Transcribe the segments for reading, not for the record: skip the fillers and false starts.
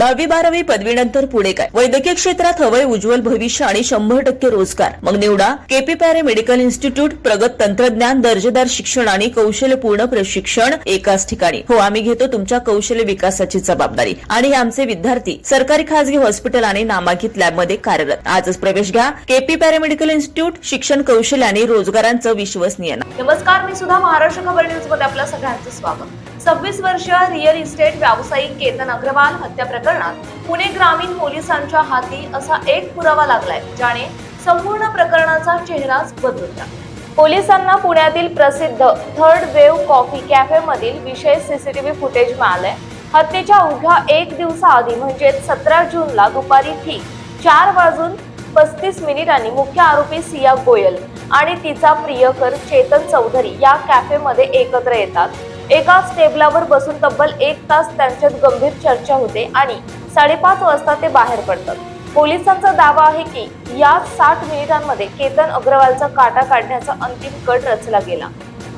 10वी-12वी पदवीनंतर पुढे काय? वैद्यकीय क्षेत्रात हवंय उज्ज्वल भविष्य आणि 100% रोजगार. मग निवडा केपी पॅरे मेडिकल इन्स्टिट्यूट. प्रगत तंत्रज्ञान, दर्जेदार शिक्षण आणि कौशल्यपूर्ण प्रशिक्षण एकाच ठिकाणी. हो, आम्ही घेतो तुमच्या कौशल्य विकासाची जबाबदारी आणि हे आमचे विद्यार्थी सरकारी खासगी हॉस्पिटल आणि नामांकित लॅबमध्ये कार्यरत. आजच प्रवेश घ्या केपी पॅरे मेडिकल इन्स्टिट्यूट. शिक्षण, कौशल्य आणि रोजगारांचं विश्वसनीय नाव. नमस्कार, मी सुद्धा महाराष्ट्र खबर न्यूज मध्ये आपल्या सगळ्यांचं स्वागत. 26 वर्षीय रिअल इस्टेट व्यावसायिक केतन अग्रवाल हत्या प्रकरणात पुणे ग्रामीण पोलिसांच्या हाती असा एक पुरावा लागलाय ज्याने संपूर्ण प्रकरणाचा चेहराच बदलून टाकला. पोलिसांना पुण्यातील प्रसिद्ध थर्ड वेव्ह कॉफी कॅफे मधील विशेष सीसीटीव्ही फुटेज मिळालंय. हत्येच्या अवघ्या एक दिवसाआधी म्हणजेच 17 जूनला दुपारी ठीक 4:35 मुख्य आरोपी सिया गोयल आणि तिचा प्रियकर चेतन चौधरी या कॅफेमध्ये एकत्र येतात. एकाच टेबलावर बसून तब्बल 1 तास त्यांच्यात गंभीर चर्चा होते आणि 5:30 वाजता ते बाहेर पडतात. पोलिसांचा दावा आहे की या 60 मिनिटांमध्ये केतन अग्रवालचा काटा काढण्याचा अंतिम कट रचला गेला.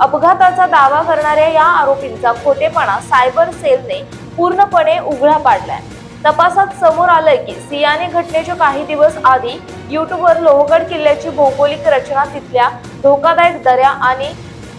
अपघाताचा दावा करणाऱ्या या आरोपींचा खोटेपणा सायबर सेलने पूर्णपणे उघडा पाडलाय. तपासात समोर आलंय की सियाने घटनेच्या काही दिवस आधी युट्यूबवर लोहगड किल्ल्याची भौगोलिक रचना, तिथल्या धोकादायक दऱ्या आणि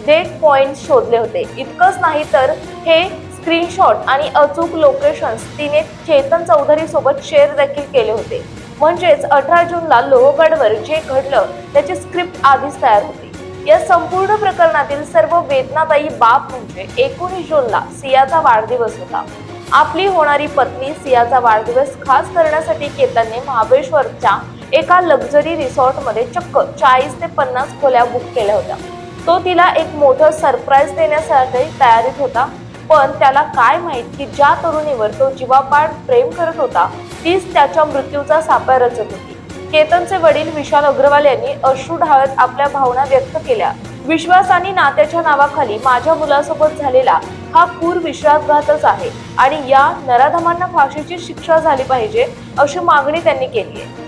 डेट पॉइंट शोधले होते. इतकंच नाही तर हे स्क्रीनशॉट आणि अचूक लोकेशन्स तिने चेतन चौधरी सोबत शेअर देखील केले होते. म्हणजेच 18 जूनला लोहगडवर जे घडलं त्याची स्क्रिप्ट आधीच तयार होती. या संपूर्ण प्रकरणातील सर्व वेदनादायी बाब म्हणजे 19 जूनला सियाचा वाढदिवस होता. आपली होणारी पत्नी सियाचा वाढदिवस खास करण्यासाठी केतनने महाबळेश्वरच्या एका लक्झरी रिसॉर्टमध्ये चक्क 40 ते 50 खोल्या बुक केल्या होत्या. तो तिला एक मोठं सरप्राईज देण्यासाठी तयारीत होता. पण त्याला काय माहित की ज्या तरुणीवर तो जीवापाड प्रेम करत होता तीच त्याच्या मृत्यूचा सापळा रचत होती. केतनचे वडील विशाल अग्रवाल यांनी अश्रू ढाळत आपल्या भावना व्यक्त केल्या. विश्वास आणि नात्याच्या नावाखाली माझ्या मुलासोबत झालेला हा क्रूर विश्वासघातच आहे आणि या नराधमांना फाशीची शिक्षा झाली पाहिजे अशी मागणी त्यांनी केली आहे.